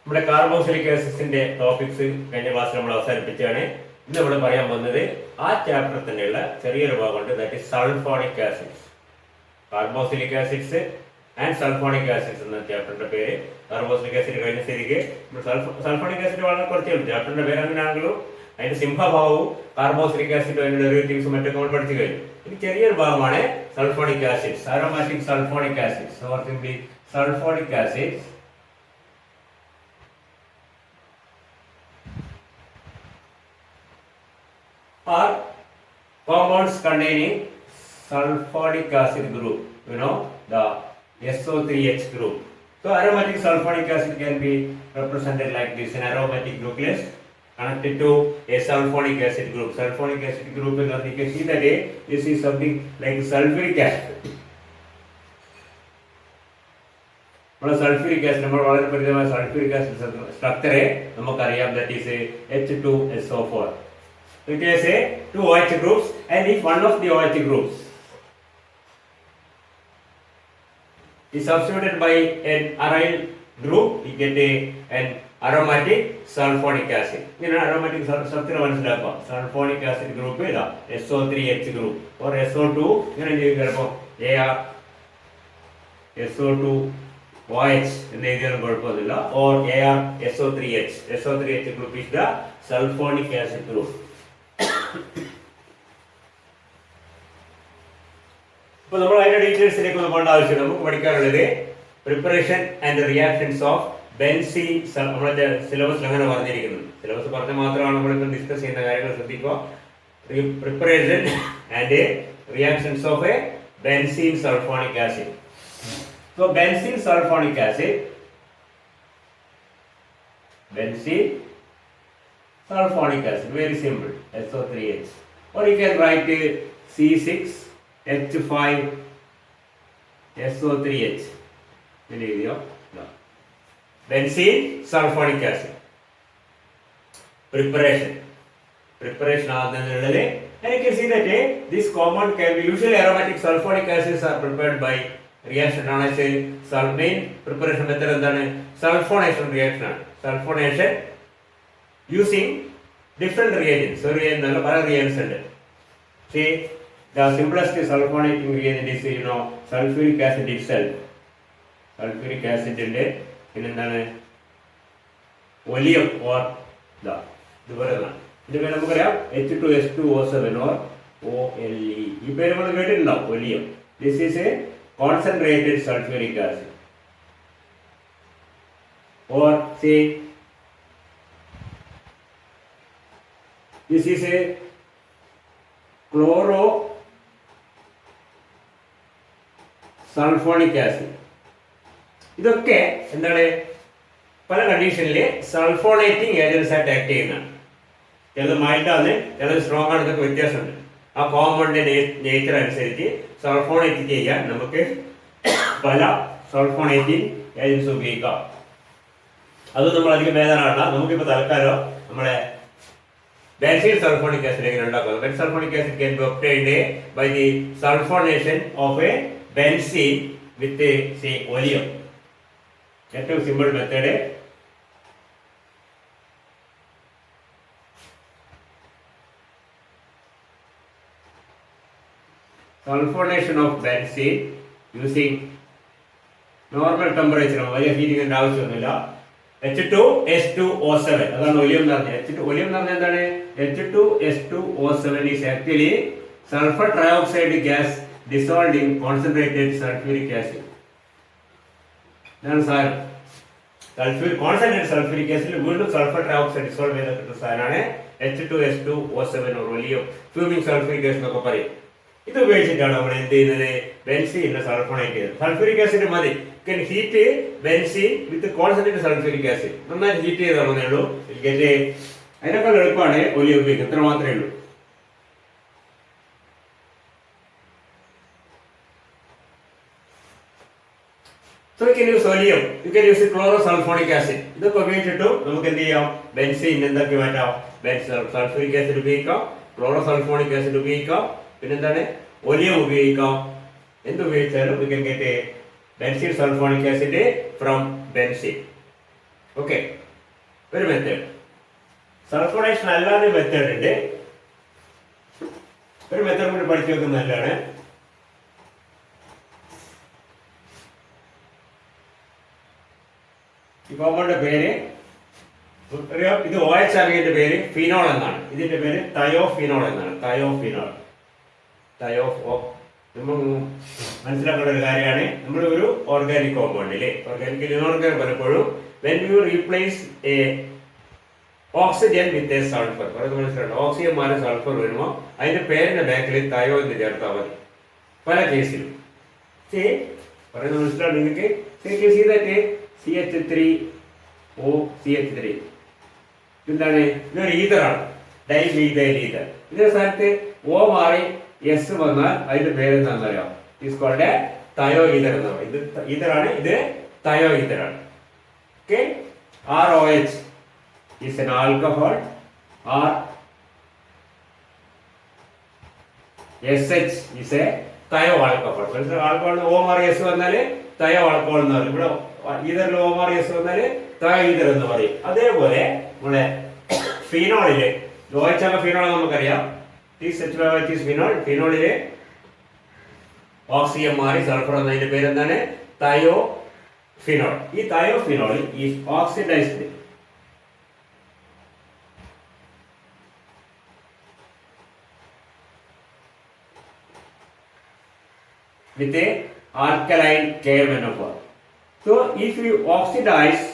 നമ്മുടെ carboxylic ആസിഡ്സിന്റെ topics കഴിഞ്ഞ ക്ലാസ്സിൽ നമ്മൾ അവസാനിപ്പിച്ചാണ്. ഇന്ന് ഇവിടെ പറയാൻ വന്നത് ആ ചാപ്റ്റർ തന്നെയുള്ള ചെറിയൊരു ഭാഗമുണ്ട്, that is sulfonic acids. Carboxylic acids and sulfonic acids എന്ന ചാപ്റ്ററിന്റെ പേര്. കാർബോക്സിലിക് ആസിഡ് കഴിഞ്ഞ സ്ഥിതിക്ക് സൾഫോണിക് ആസിഡ് വളരെ കുറച്ചേ ചാപ്റ്ററിന്റെ പേര് അങ്ങനെയാണെങ്കിലും അതിന്റെ സിംഹഭാവവും കാർബോക്സിലിക് ആസിഡും അതിന്റെ ഡെറിവേറ്റീവ്സും മറ്റൊക്കെ നമ്മൾ പഠിച്ചു കഴിഞ്ഞു. ഇനി ചെറിയൊരു ഭാഗമാണ് sulfonic acids, aromatic sulfonic acids or simply sulfonic acids. Are compounds containing sulfonic acid group, the SO3H group. So aromatic sulfonic acid can be represented like this: an aromatic nucleus connected to a sulfonic acid group. Sulfonic acid group, you can see that this is something like sulfuric acid. Sulfuric acid, വളരെ പരിചിതമായ sulfuric acid structure നമുക്കറിയാം, that is H2SO4. It has two OH groups, and if one of the OH groups is substituted by an aryl group, we get an aromatic sulfonic acid. In aromatic structure മനസ്സിലാക്കുക. Sulfonic acid group ഇതാ SO3H group or SO2 ഇങ്ങനെ എഴുതിയാൽ AR SO2OH എന്ന് എഴുതിയാലും കുഴപ്പമൊന്നുമില്ല, or AR SO3H. SO3H group is the sulfonic acid group. ഇപ്പോൾ നമ്മൾ അതിന്റെ ഡീറ്റെയിൽസിലേക്ക് ഒന്നും പോകേണ്ട ആവശ്യമില്ല. നമുക്ക് പഠിക്കാനുള്ളത് preparation and reactions of benzene. നമ്മുടെ സിലബസിൽ അങ്ങനെ പറഞ്ഞിരിക്കുന്നു. സിലബസ് പറഞ്ഞ മാത്രമാണ് നമ്മളിപ്പോൾ ഡിസ്കസ് ചെയ്യുന്ന കാര്യങ്ങൾ ശ്രദ്ധിക്കുക. Preparation and reactions of a benzene sulfonic acid. So benzene sulfonic acid, benzene sulfonic acid, very simple, SO3H, or you can write C6H5SO3H. Benzene sulfonic acid. Preparation ആകുന്നതിനുള്ളിൽ, and you can see that this compound can be, usually aromatic sulfonic acids are prepared by reaction known as main preparation method എന്താണ്? Sulfonation reaction ആണ്. Sulfonation using different reagents. So പല reagents ഉണ്ട്. See, the simplest sulfonating reagent is sulfuric acid itself. Sulfuric acid ഉണ്ട്, പിന്നെന്താണ് oleum or ഇതുപോലെ ഇതിന്റെ പേര് നമുക്കറിയാം, H2S2O7 or OLE. ഈ പേര് നമ്മൾ കേട്ടിട്ടുണ്ടാവും, oleum. This is a concentrated sulfuric acid. Or say this is a chlorosulfonic acid. ഇതൊക്കെ എന്താണ്, പല കണ്ടീഷനിൽ സൾഫോണേറ്റിംഗ് ഏജൻസ് ആയിട്ട് ആക്ട് ചെയ്യുന്നതാണ്. ചിലത് മൈൽഡ് ആണ്, ചിലത് സ്ട്രോങ് ആണ്. ഇതൊക്കെ വ്യത്യാസമുണ്ട്. ആ കോമ്പൗണ്ടിന്റെ നേച്ചർ അനുസരിച്ച് സൾഫോണേറ്റ് ചെയ്യാൻ നമുക്ക് പല സൾഫോണേറ്റിംഗ് ഏജൻസ് ഉപയോഗിക്കാം. അത് നമ്മൾ അധികം വേദനയാണ്. നമുക്കിപ്പോൾ തൽക്കാലം നമ്മുടെ benzene sulfonic acid എങ്ങനെ ഉണ്ടാക്കുന്നത്? Benzene sulfonic acid can be obtained by the sulfonation of a benzene with say oleum. ഏറ്റവും simple method. Sulfonation of benzene using normal temperature, വലിയ ഹീറ്റിംഗിന്റെ ആവശ്യമൊന്നുമില്ല. H2S2O7 അതാണ് ഒലിയം എന്ന് പറഞ്ഞത്. ഒലിയം എന്ന് പറഞ്ഞാൽ എന്താണ്? H2S2O7 is actually sulfur trioxide gas dissolved in concentrated sulfuric acid. ഇതാണ് സാധനം. കോൺസെൻട്രേറ്റഡ് സൾഫ്യൂരിക് ആസിഡിൽ വീണ്ടും സൾഫർ ട്രയോക്സൈഡ് ഡിസോൾവ് ചെയ്ത കിട്ടുന്ന സാധനമാണ് H2S2O7 or oleum, fuming sulphuric acid എന്നൊക്കെ പറയും. ഇത് ഉപയോഗിച്ചിട്ടാണ് നമ്മൾ എന്ത് ചെയ്യുന്നത്? ബെൻസീനെ സൾഫോണേറ്റ് ചെയ്യുന്നത്. സൾഫ്യൂരിക് ആസിഡ് മതി. Heat benzene with concentrated sulphuric acid നന്നായി ഹീറ്റ് ചെയ്താണെന്നേ ഉള്ളൂ. അതിനേക്കാൾ എളുപ്പമാണ് ഒലിയം ഉപയോഗിക്കുന്നത്. ഇത്ര മാത്രമേ ഉള്ളൂ. So you can use oleum, you can use chlorosulfonic acid. ഇതൊക്കെ ഉപയോഗിച്ചിട്ടും നമുക്ക് എന്ത് ചെയ്യാം? ബെൻസീൻ എന്തൊക്കെ മാറ്റാം? സൾഫ്യൂരിക് ആസിഡ് ഉപയോഗിക്കാം, ക്ലോറോസൾഫോണിക് ആസിഡ് ഉപയോഗിക്കാം, പിന്നെന്താണ് ഒലിയം ഉപയോഗിക്കാം. എന്തുപയോഗിച്ചാലും we can get a benzene sulfonic acid from benzene. Okay, ഒരു മെത്തേഡ്. സൾഫോണേഷൻ അല്ലാതെ മെത്തേഡ് ഉണ്ട്. ഒരു മെത്തേഡ് കൂടി പഠിച്ചു വെക്കുന്നത് നല്ലതാണ്. ഈ കോമ്പൗണ്ടിന്റെ പേര് ഇത് OH ആർഗിന്റെ പേര് ഫിനോൾ എന്നാണ്. ഇതിന്റെ പേര് തയോഫിനോൾ എന്നാണ്. തയോഫിനോൾ. നമ്മൾ മനസ്സിലാക്കേണ്ട ഒരു കാര്യമാണ്. നമ്മൾ ഒരു ഓർഗാനിക് കോമ്പൗണ്ടില്, ഓർഗാനിക് ഇനോർഗാനിക് പലപ്പോഴും when you replace a oxygen with a sulfur, പറയുന്നത് മനസ്സിലാക്കണം. ഓക്സിജൻ മാറി സൾഫർ വരുമ്പോൾ അതിന്റെ പേരിന്റെ ബാക്കിൽ തയോ എന്ന് ചേർത്താൽ മതി പല കേസിലും. പറയുന്നത് മനസ്സിലാണ് നിങ്ങൾക്ക്? CH3OCH3 എന്താണ്? ഇതൊരു ഈതറാണ്, ഡൈമീഥൈൽ ഈതർ. ഇതിന്റെ സ്ഥാനത്ത് O മാറി S വന്നാൽ അതിന്റെ പേരെന്താണെന്ന് അറിയാം? Is called a thioether എന്ന് പറയും. ഇത് ഈതറാണ്, ഇത് തയോ ഈതറാണ്. Okay, ROH is an alcohol, or SH is a thio alcohol. Alcohol O മാറി S വന്നാല് തയോ ആൽക്കഹോൾ എന്ന് പറയും. ഇവിടെ ഈതറിൽ O മാറി S വന്നാല് തയോ ഈതർ എന്ന് പറയും. അതേപോലെ നമ്മുടെ ഫിനോളില് OH ആകുന്ന ഫിനോൾ നമുക്കറിയാം. ഫിനോളില് ഓക്സിജൻ മാറി സൾഫർ എന്നതിന്റെ പേര് എന്താണ്? Thiophenol. ഈ thiophenol is oxidised with a alkaline KMnO4. So if you oxidize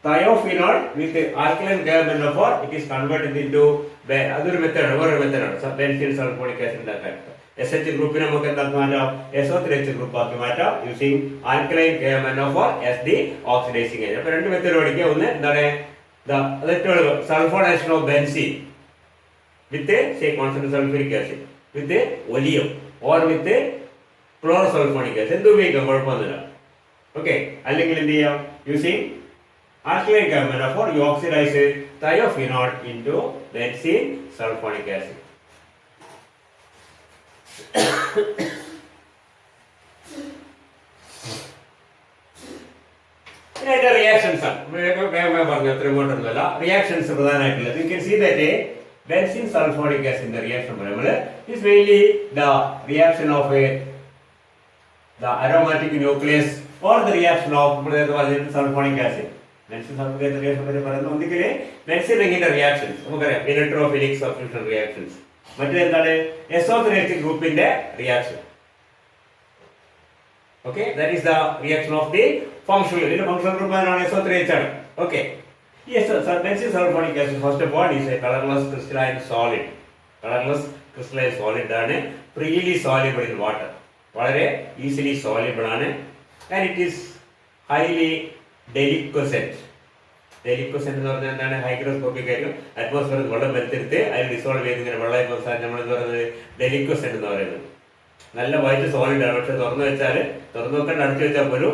thiophenol with alkaline KMnO4, it is converted into other method, benzene sulfonic acid ഉണ്ടാക്കാൻ. SH ഗ്രൂപ്പിനെ നമുക്ക് എന്താക്കി മാറ്റാം? SO3H ഗ്രൂപ്പ് ആക്കി മാറ്റാം using alkaline KMnO4 as the oxidizing agent. അപ്പോൾ രണ്ട് method പഠിക്കുക. ഒന്ന് എന്താണ്? Sulphonation of benzene with concentrated sulphuric acid with oleum or with chlorosulphonic acid എന്ത് ഉപയോഗിക്കാം, കുഴപ്പമൊന്നുമില്ല. ഓക്കെ, അല്ലെങ്കിൽ എന്ത് ചെയ്യാം? Using alkaline KMnO4 you oxidize thiophenol into benzene sulfonic acid. ഇതിന്റെ റിയാക്ഷൻസ് ആണ് പറഞ്ഞു. അത്ര ഇങ്ങോട്ടൊന്നുമല്ല. റിയാക്ഷൻസ് പ്രധാനമായിട്ടുള്ളത് you can see that benzene sulfonic acid ന്റെ റിയാക്ഷൻ പറയുമ്പോൾ is mainly the reaction of the aromatic nucleus or the reaction of sulfonic acid. Benzene sulfonic acid reaction പറയുന്നത് ഒന്നുകിൽ benzene റിങ്ങിന്റെ റിയാക്ഷൻസ് നമുക്കറിയാം, ഇലക്ട്രോഫിലിക് സബ്സ്റ്റിറ്റ്യൂഷൻ റിയാക്ഷൻസ്. മറ്റേതെന്താണ്? SO3H ഗ്രൂപ്പിന്റെ reaction. Okay, that is the reaction of the functional. The functional group is SO3H. Okay. Yes, benzene sulfonic acid first of all is a colorless crystalline solid. Colorless crystalline solid ആണ്, freely soluble in water. വളരെ easily soluble ആണ്, and it is highly deliquescent. Deliquescent എന്ന് പറഞ്ഞാൽ എന്താണ്? Hygroscopic ആയിരിക്കും. അറ്റ്മോസ്ഫിയറിൽ വെള്ളം വെറുതെടുത്ത് അതിൽ dissolve ചെയ്ത് ഇങ്ങനെ വെള്ളം നമ്മൾ എന്ന് പറയുന്നത് ഡെലിക്വസെന്റ് എന്ന് പറയുന്നത്. നല്ല വൈറ്റ് സോളിഡ് ആണ്, പക്ഷെ തുറന്നു വെക്കേണ്ട അടച്ചു വെച്ചാൽ പോലും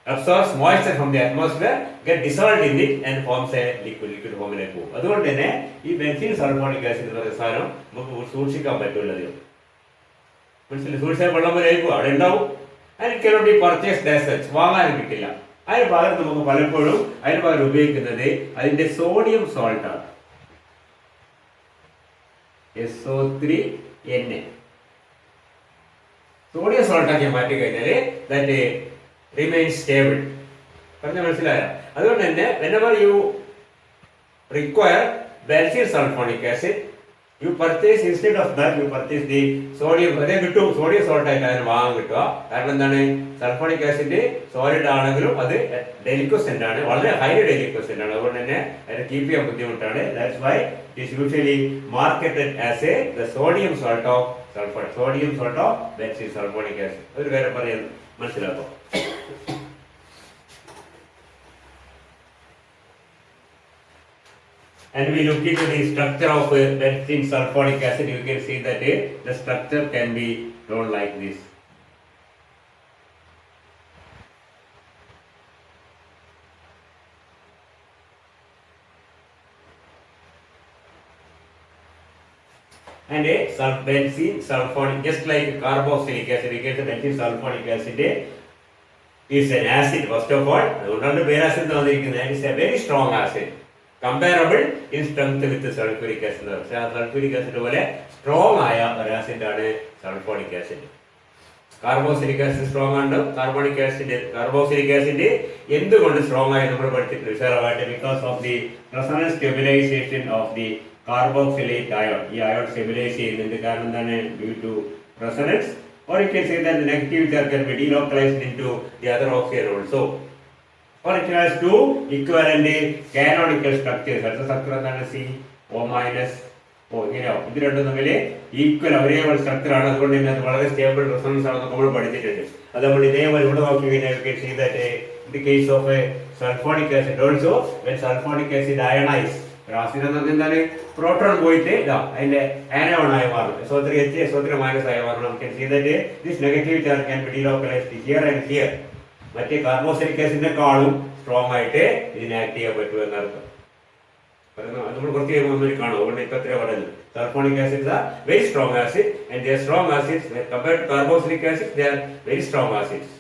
absorbs moisture from the atmosphere, get dissolved in it and forms a liquid ഫോമിലേക്ക് പോകും. അതുകൊണ്ട് തന്നെ ഈ ബെൻസീൻ സൾഫോണിക് ആസിഡ് എന്ന് പറയുന്ന സാധനം നമുക്ക് സൂക്ഷിക്കാൻ പറ്റുള്ളത്. മനസ്സിലായി? സൂക്ഷിച്ചാൽ വെള്ളം പോലെ ആയിരിക്കും, അവിടെ ഉണ്ടാവും. അതിന് cannot be purchased as such, വാങ്ങാനും കിട്ടില്ല. അതിന് പകരം നമുക്ക് പലപ്പോഴും ഉപയോഗിക്കുന്നത് അതിന്റെ സോഡിയം സോൾട്ട് ആണ്, SO3Na. സോഡിയം സോൾട്ട് ആക്കി മാറ്റി കഴിഞ്ഞാൽ ദാറ്റ് റിമെയിൻ സ്റ്റേബിൾ. പറഞ്ഞ മനസ്സിലായോ? അതുകൊണ്ട് തന്നെ whenever you require benzene sulfonic acid, you purchase, instead of that you purchase the sodium. അതേ കിട്ടും, സോഡിയം സോൾട്ട് ആയിട്ട് അതിന് വാങ്ങാൻ കിട്ടുക. കാരണം എന്താണ്? സൾഫോണിക് ആസിഡ് സോളിഡ് ആണെങ്കിലും അത് ഡെലിക്വസെന്റ് ആണ്, വളരെ ഹൈലി ഡെലിക്വസെന്റ് ആണ്. അതുകൊണ്ട് തന്നെ അതിനെ കീപ്പ് ചെയ്യാൻ ബുദ്ധിമുട്ടാണ്. That's why it is usually marketed as the sodium salt of benzene sulfonic acid. ഒരു കാര്യം പറയാൻ മനസ്സിലാക്കും. And we look into the structure of benzene sulfonic acid. You can see that the structure can be drawn like this. And benzene sulfonic, just like carboxylic acid, you get the benzene sulfonic acid is an acid first of all. അതുകൊണ്ടാണ് പേര് acid തന്നിരിക്കുന്നത്. It is a very strong acid. Comparable in strength with sulfuric acid. Sulphuric acid പോലെ strong ആയ ഒരു ആസിഡ് ആണ് sulphonic acid. Carboxylic acid strong ആണ്. Carboxylic acid എന്തുകൊണ്ട് സ്ട്രോങ് ആയി നമ്മൾ പഠിച്ചിട്ടുണ്ട് വിശാലമായിട്ട്? Because of the resonance stabilisation of the carboxylate ion. ഈ അയോൺ സ്റ്റെബിലൈസ് ചെയ്യുന്നുണ്ട്. കാരണം എന്താണ്? Due to resonance. Or you can say that the negative charge can be delocalized into the other oxygen also. Or it has two equivalent canonical structures. That's the structure എന്താണ്? CO minus O. ഇങ്ങനെയോ ഇത് രണ്ടും തമ്മിൽ equal ഒരേ structure ആണ്. അതുകൊണ്ട് തന്നെ അത് വളരെ സ്റ്റേബിൾ റെസൊണൻസ് ആണെന്ന് നമ്മൾ പഠിച്ചിട്ടുണ്ട്. അത് നമ്മൾ ഇതേപോലെ ഇവിടെ നോക്കി കഴിഞ്ഞാൽ you can see that in the case of a sulfonic acid also, when sulfonic acid ionize, acid എന്ന് പറഞ്ഞാൽ എന്താണ്? പ്രോട്ടോൺ പോയിട്ട് ഇതാ അതിന്റെ ആനോൺ ആയി മാറും. SO3 H SO3 മൈനസ് ആയി മാറും. നമുക്ക് see that this negative charge can be delocalized here and here. മറ്റേ കാർബോക്സിലിക് ആസിഡിനെക്കാളും സ്ട്രോങ് ആയിട്ട് ഇതിനെ ആക്ട് ചെയ്യാൻ പറ്റും എന്നർത്ഥം. നമ്മൾ കുറച്ച് കഴിയുമ്പോൾ കാണും. അതുകൊണ്ട് ഇപ്പൊ എത്ര പറയുന്നത് sulfonic acids are very strong acid and they are strong acids compared to carboxylic acids. They are very strong acids.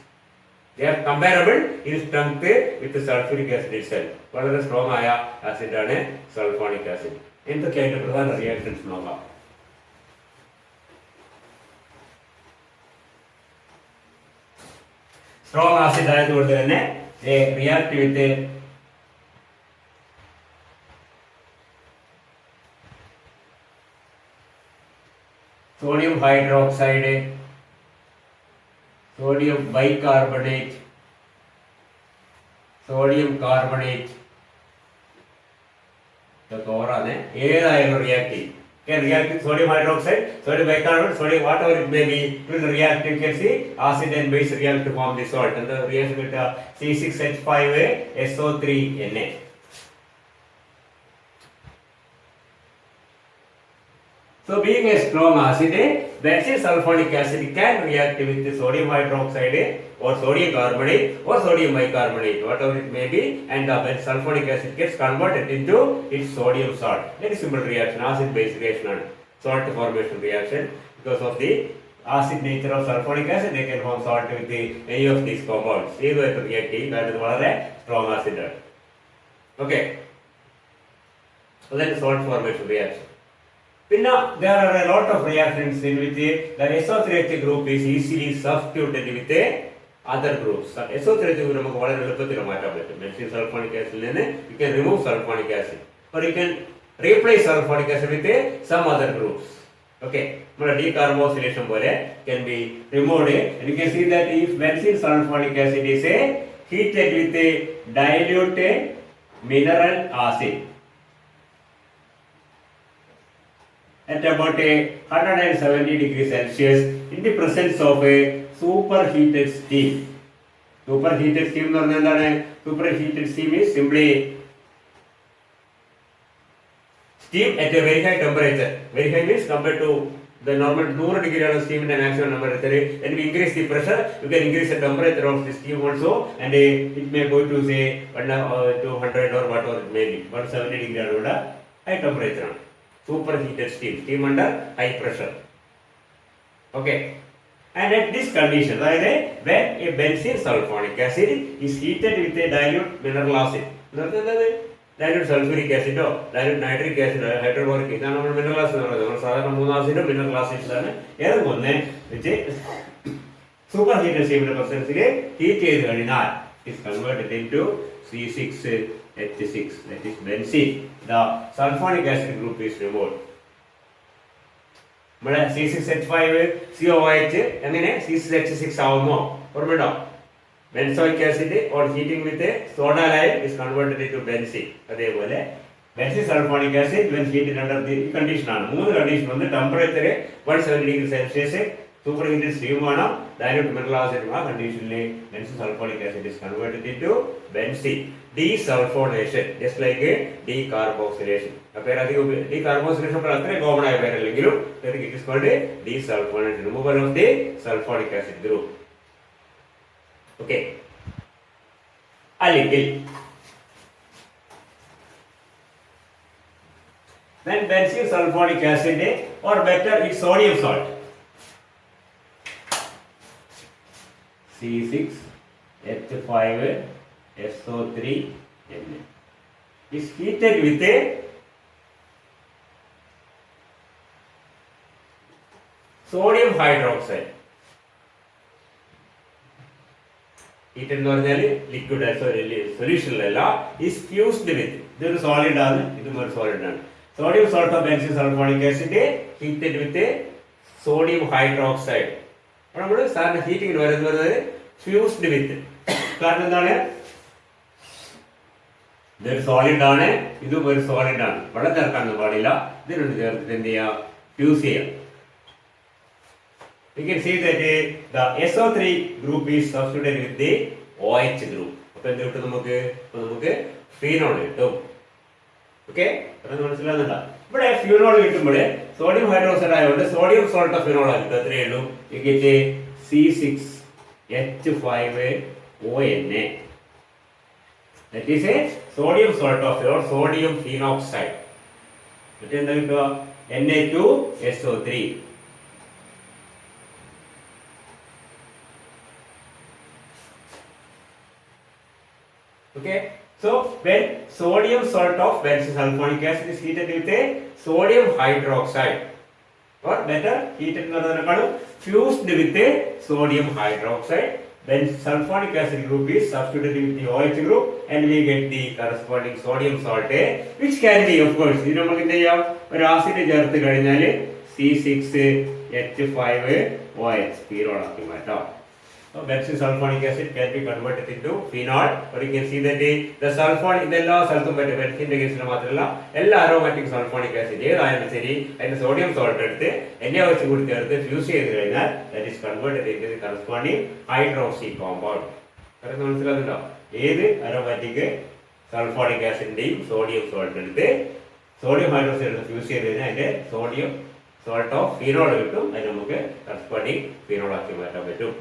They are comparable in strength with the sulfuric acid itself. വളരെ സ്ട്രോങ് ആയ acid ആണ് sulphonic acid. എന്തൊക്കെയായിട്ട് പ്രധാന reactions നോക്കാം. Strong acid ആയതുകൊണ്ട് തന്നെ react with sodium hydroxide, sodium bicarbonate, sodium carbonate. ഇതൊക്കെ ഓറാണ്. ഏതായാലും react ചെയ്യും. Can react with sodium hydroxide, sodium bicarbonate, sodium whatever it may be, it will react. You can see acid and base react to form the salt. And the reaction with C6H5SO3Na. So being a strong acid, benzene sulfonic acid can react with the sodium hydroxide or sodium carbonate or sodium bicarbonate, whatever it may be, and the sulfonic acid gets converted into its sodium salt. Very simple reaction, acid-base reaction, salt formation reaction. Because of the acid nature of sulfonic acid, they can form salt with any of these compounds. These are reacting, that is one of the strong acid. Okay. So that is salt formation reaction. Now, there are a lot of reactions in which the SO3H group is easily substituted with other groups. SO3H group നമുക്ക് വളരെ എളുപ്പത്തിൽ മാറ്റാൻ പറ്റും. Benzene sulphonic ആസിഡിൽ നിന്ന് you can remove sulfonic acid or you can replace sulfonic acid with some other groups. Okay, നമ്മുടെ decarboxylation പോലെ can be removed. And you can see that if benzene sulfonic acid is heated with a dilute mineral acid at about 170 degrees Celsius in the presence of a superheated steam. Superheated steam എന്ന് പറഞ്ഞാൽ എന്താണ്? Superheated steam is simply steam at a very high temperature. Very high means compared to the normal 100 degree ആണ് steamന്റെ maximum temperature. When we increase the pressure, you can increase the temperature of the steam also, and it may go to say 200 or whatever it may be. 170 degree ആണ് ഇവിടെ high temperature ആണ്. Superheated steam under high pressure. Okay, and at this condition, when a benzene sulfonic acid is heated with a dilute mineral acid, dilute sulfuric acid or dilute nitric acid, hydrochloric acid, നമ്മൾ mineral acid സാധാരണ മൂന്ന് ആസിഡും mineral acids ആണ്. ഏതൊന്ന് വെച്ച് superheated steamന്റെ പ്രസൻസിൽ heat ചെയ്ത് കഴിഞ്ഞാൽ it is converted into C6H6, that is benzene. The sulfonic acid group is removed. നമ്മുടെ C6H5COOH എങ്ങനെ C6H6 ആവുമോ ഓർമ്മയുണ്ടോ? Benzoic acid or heating with a soda lime is converted into benzene. അതേപോലെ benzene sulfonic acid when heated under the condition ആണ്. മൂന്ന് condition ഉണ്ട്. Temperature 170 degree Celsius, superheated steam വേണം, dilute mineral acid ആ കണ്ടീഷനിൽ benzene sulfonic acid is converted into benzene. Desulfonation, just like a decarboxylation. Decarboxylation അത്ര common ആയ പേരല്ലെങ്കിലും it is called a desulfonation, removal of the sulfonic acid group. Okay. അല്ലെങ്കിൽ when benzene sulfonic acid or better its sodium salt C6 H5SO3 Na is heated with sodium hydroxide. Heat എന്ന് പറഞ്ഞാൽ liquid സൊല്യൂഷനിലല്ല, is fused with, ഇതൊരു solid ആണ്, ഇതും ഒരു solid ആണ്. Sodium salt of benzene sulfonic acid heated with sodium hydroxide. അപ്പോൾ നമ്മൾ സാറിന് ഹീറ്റിംഗ് വരുന്നത് ഫ്യൂസ്ഡ് വിത്ത്. കാരണം എന്താണ്, ഇതൊരു സോളിഡ് ആണ്, ഇതും ഒരു സോളിഡ് ആണ്, വെള്ളം ചേർക്കാനൊന്നും പാടില്ല. ഇതിനോട് ചേർത്തിട്ട് എന്ത് ചെയ്യാം, ഫ്യൂസ് ചെയ്യാം. You can see that the SO3 group is substituted with the OH group. അപ്പോൾ എന്ത് കിട്ടും നമുക്ക് ഫീനോൾ കിട്ടും. ഓക്കെ, അത് മനസ്സിലാകുന്നുണ്ടോ? ഇവിടെ ഫ്യൂനോൾ കിട്ടുമ്പോൾ സോഡിയം ഹൈഡ്രോക്സൈഡ് ആയതുകൊണ്ട് സോഡിയം സോൾട്ട് ഓഫ് ഫിനോൾ ആണ് കിട്ടും. അത്രയേ ഉള്ളൂ. You get C6H5ONa. That is a sodium salt of or sodium phenoxide. എന്നിട്ട് എന്താ കിട്ടുക, Na2SO3. Okay, so when sodium salt of benzene sulfonic acid is heated with a sodium hydroxide, or better heated fused with a sodium hydroxide, then sulfonic acid group is substituted with the OH group and we get the corresponding sodium salt, which can be, of course, ഇത് നമുക്ക് എന്ത് ചെയ്യാം, ഒരു acid ചേർത്ത് കഴിഞ്ഞാൽ C6H5OH phenol ആക്കി മാറ്റാം. So benzene sulfonic acid can be converted into phenol, or you can see that the sulfonic ഇതെല്ലാ സ്ഥലത്തും പറ്റും. ബെൻസീന്റെ കേസിൽ മാത്രമല്ല, എല്ലാ അരോമാറ്റിക് സൾഫോണിക് ആസിഡ് ഏതായാലും ശരി, അതിന്റെ സോഡിയം സോൾട്ട് എടുത്ത് NaOH കൂടി ചേർത്ത് ഫ്യൂസ് ചെയ്ത് കഴിഞ്ഞാൽ that is converted into the corresponding hydroxy compound. കാരണം മനസ്സിലാകുന്നുണ്ടോ, ഏത് അരോമാറ്റിക് സൾഫോണിക് ആസിഡിന്റെയും സോഡിയം സോൾട്ട് എടുത്ത് സോഡിയം ഹൈഡ്രോക്സൈഡ് എടുത്ത് ഫ്യൂസ് ചെയ്ത് കഴിഞ്ഞാൽ അതിന്റെ സോഡിയം സോൾട്ട് ഓഫ് ഫീനോൾ കിട്ടും. അത് നമുക്ക് corresponding ഫീനോൾ ആക്കി മാറ്റാൻ പറ്റും.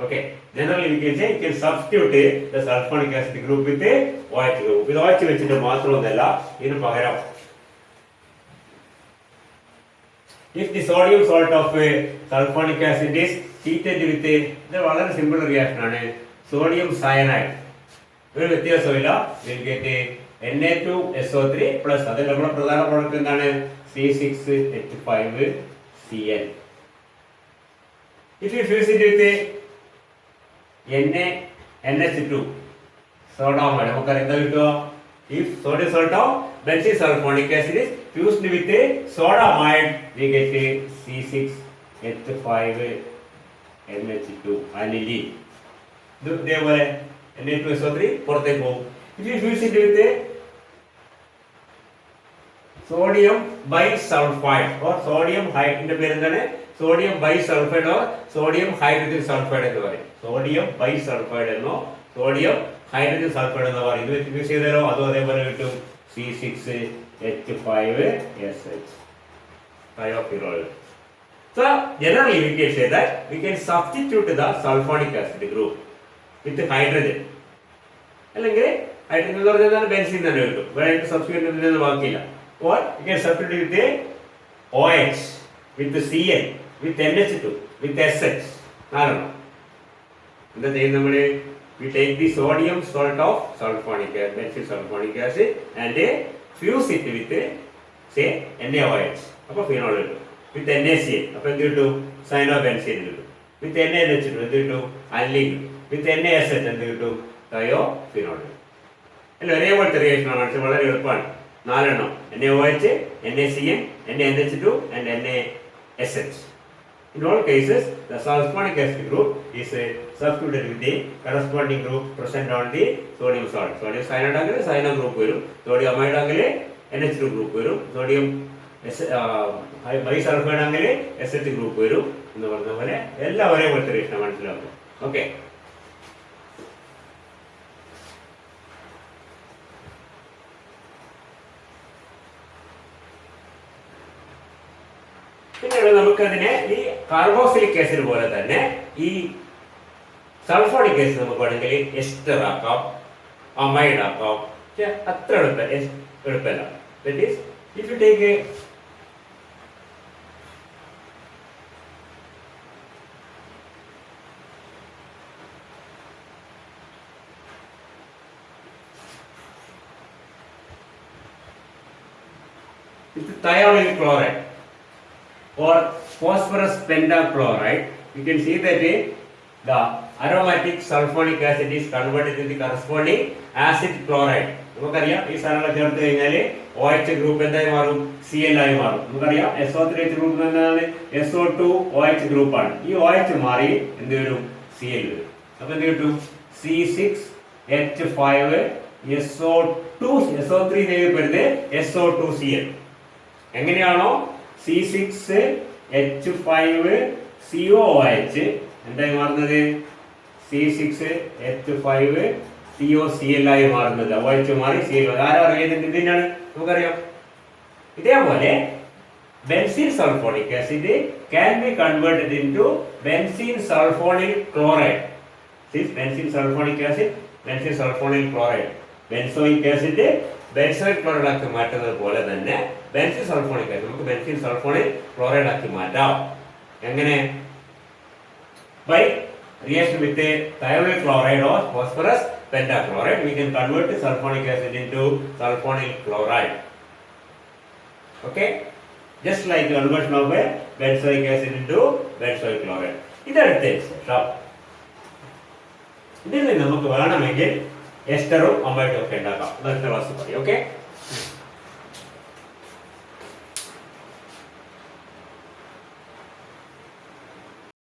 Okay, generally we can say you can substitute the sulfonic acid group with a OH group. With OH വെച്ചിട്ട് മാത്രമൊന്നുമല്ല, ഇതിന് പകരം if the sodium salt of sulfonic acid is heated with a, ഇത് വളരെ simple reaction ആണ്, sodium cyanide, ഒരു വ്യത്യാസമില്ല, we'll get Na2SO3 plus അതിൽ നമ്മുടെ പ്രധാന പ്രോഡക്റ്റ് എന്താണ്, C6H5Cl. If you fuse it with NaNH2 സോഡാമൈഡ്, നമുക്ക് എന്താ കിട്ടുക, if sodium salt of benzene sulfonic acid is fused with a sodamide, we get C6H5NH2 aniline. ഇതേപോലെ Na2SO3 പുറത്തേക്ക് പോകും. If you fuse it with a sodium bisulfide or sodium ഇതിന്റെ പേര് എന്താണ്, sodium bisulphide or sodium hydrogen sulphide എന്ന് പറയും. Sodium ബൈസൾഫൈഡ് എന്നോ sodium hydrogen sulphide എന്നോ പറയും. ഇത് യൂസ് ചെയ്താലോ അതും അതേപോലെ കിട്ടും, C6H5SH thiophenol. So generally we can say that we can substitute the sulfonic acid group with hydrogen. അല്ലെങ്കിൽ ഹൈഡ്രജൻ എന്ന് പറഞ്ഞാൽ ബെൻസീൻ തന്നെ കിട്ടും, വേറെ സബ്സ്റ്റിറ്റ്യൂട്ട് ഒന്നും ബാക്കിയില്ല. Or we can substitute with a OH, with the Cl, with NH2, with SH. നാലെണ്ണം. എന്താ ചെയ്യുന്നത് നമ്മൾ, we take the sodium salt of sulfonic acid, benzene sulfonic acid, and fuse it with say NaOH. അപ്പോൾ phenol കിട്ടും. with NaCl അപ്പോൾ എന്ത് കിട്ടും, സയനോബെൻസീൻ കിട്ടും. with NaNH2 എന്ത് കിട്ടും, അനിലീൻ കിട്ടും. with NaSH എന്ത് കിട്ടും, തയോഫിനോൾ കിട്ടും. അല്ല ഒരേപോലത്തെ റിയാക്ഷൻ ആണ്, വളരെ എളുപ്പമാണ്. നാലെണ്ണം, NaOH, NaCl, NaNH2 and NaSH. In all cases, the sulfonic acid group is substituted with the corresponding group present on the sodium salt. Sodium cyanide ആണെങ്കിൽ സയനോ ഗ്രൂപ്പ് വരും, സോഡിയം അമൈഡ് ആണെങ്കിൽ NH2 ഗ്രൂപ്പ് വരും, sodium ബൈസൾഫൈഡ് ആണെങ്കിൽ SH group വരും എന്ന് പറഞ്ഞ പോലെ എല്ലാം ഒരേപോലത്തെ റിയാക്ഷൻ മനസ്സിലാക്കും. ഓക്കെ, പിന്നീട് നമുക്കതിനെ ഈ കാർബോക്സിലിക് ആസിഡ് പോലെ തന്നെ ഈ സൾഫോണിക് ആസിഡ് നമുക്ക് വേണമെങ്കിൽ എസ്റ്റർ ആക്കാം, അമൈഡ് ആക്കാം. പക്ഷെ അത്ര എളുപ്പമല്ല. That is if you take with thionyl chloride or phosphorus pentachloride, you can see that the aromatic sulfonic acid is converted into the corresponding acid chloride. നമുക്കറിയാം ഈ സാധനങ്ങൾ ചേർത്ത് കഴിഞ്ഞാൽ OH ഗ്രൂപ്പ് എന്തായി മാറും, Cl ആയി മാറും. നമുക്കറിയാം SO3H ഗ്രൂപ്പ് എന്താണ്, SO2 OH ഗ്രൂപ്പാണ്. ഈ OH മാറി എന്ത് വരും, Cl വരും. അപ്പൊ എന്ത് കിട്ടും, C6H5 SO3 വരുന്നത് SO2Cl. എങ്ങനെയാണോ C6H5 COOH എന്തായി മാറുന്നത്, C6H5 COCl ആയി മാറുന്നത്, OH മാറി Cl. ആരാ അറിയുന്നത്, ഇതിനാണ് നമുക്കറിയാം. ഇതേപോലെ benzene sulfonic acid can be converted into benzene sulfonyl chloride. This benzene sulfonic acid, benzene sulfonyl chloride, benzoic acid benzoic chloride ആക്കി മാറ്റുന്നത് പോലെ തന്നെ ബെൻസീൻ സൾഫോണിക് ആസിഡ് നമുക്ക് ബെൻസീൻ സൾഫോണിൽ ക്ലോറൈഡ് ആക്കി മാറ്റാം. എങ്ങനെ? by reaction with a thionyl chloride or phosphorus pentachloride, we can convert the sulfonic acid into sulfonyl chloride. Okay, just like the conversion of a benzoic acid into benzoic chloride. ഇതെടുത്തേ ശേഷം ഇതിൽ നമുക്ക് വേണമെങ്കിൽ എസ്റ്ററും അമൈഡും ഒക്കെ ഉണ്ടാക്കാം. അടുത്ത ക്ലാസ് പറയും. Okay.